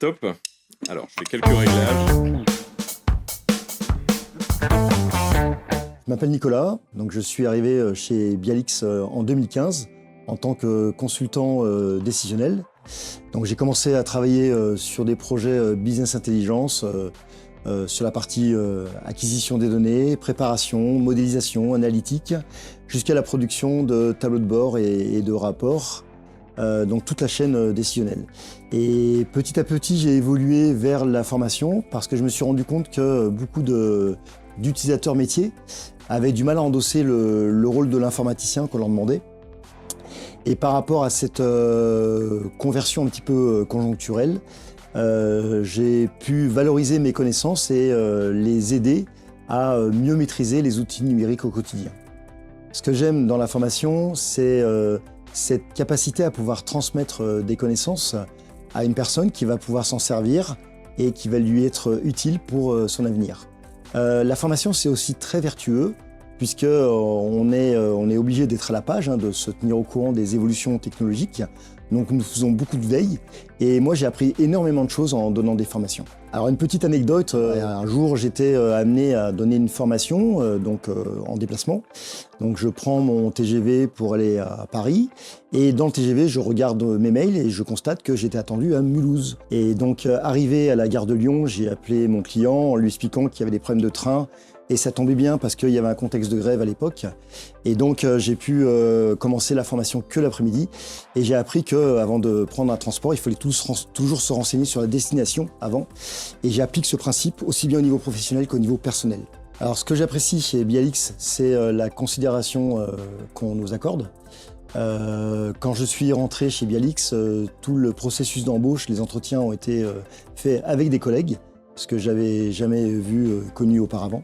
Top. Alors, je fais quelques réglages. Je m'appelle Nicolas, donc je suis arrivé chez Bialix en 2015 en tant que consultant décisionnel. Donc j'ai commencé à travailler sur des projets business intelligence, sur la partie acquisition des données, préparation, modélisation, analytique, jusqu'à la production de tableaux de bord et de rapports, donc toute la chaîne décisionnelle. Et petit à petit, j'ai évolué vers la formation parce que je me suis rendu compte que beaucoup d'utilisateurs métiers avaient du mal à endosser le rôle de l'informaticien qu'on leur demandait. Et par rapport à cette conversion un petit peu conjoncturelle, j'ai pu valoriser mes connaissances et les aider à mieux maîtriser les outils numériques au quotidien. Ce que j'aime dans la formation, c'est cette capacité à pouvoir transmettre des connaissances à une personne qui va pouvoir s'en servir et qui va lui être utile pour son avenir. La formation, c'est aussi très vertueux, puisqu'on est obligé d'être à la page, de se tenir au courant des évolutions technologiques. Donc nous faisons beaucoup de veille et moi j'ai appris énormément de choses en donnant des formations. Alors une petite anecdote, un jour j'étais amené à donner une formation en déplacement. Donc je prends mon TGV pour aller à Paris et dans le TGV je regarde mes mails et je constate que j'étais attendu à Mulhouse. Et donc arrivé à la gare de Lyon, j'ai appelé mon client en lui expliquant qu'il y avait des problèmes de train. Et ça tombait bien parce qu'il y avait un contexte de grève à l'époque. Et donc j'ai pu commencer la formation que l'après-midi. Et j'ai appris qu'avant de prendre un transport, il fallait toujours se renseigner sur la destination avant. Et j'applique ce principe aussi bien au niveau professionnel qu'au niveau personnel. Alors ce que j'apprécie chez Bialix, c'est la considération qu'on nous accorde. Quand je suis rentré chez Bialix, tout le processus d'embauche, les entretiens ont été faits avec des collègues, ce que j'avais jamais connu auparavant.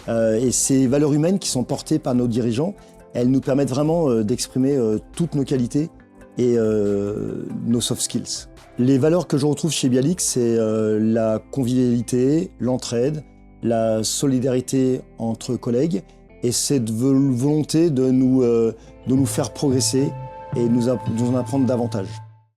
Et ces valeurs humaines qui sont portées par nos dirigeants, elles nous permettent vraiment d'exprimer toutes nos qualités et nos soft skills. Les valeurs que je retrouve chez Bialix, c'est la convivialité, l'entraide, la solidarité entre collègues et cette volonté de nous faire progresser et de nous en apprendre davantage.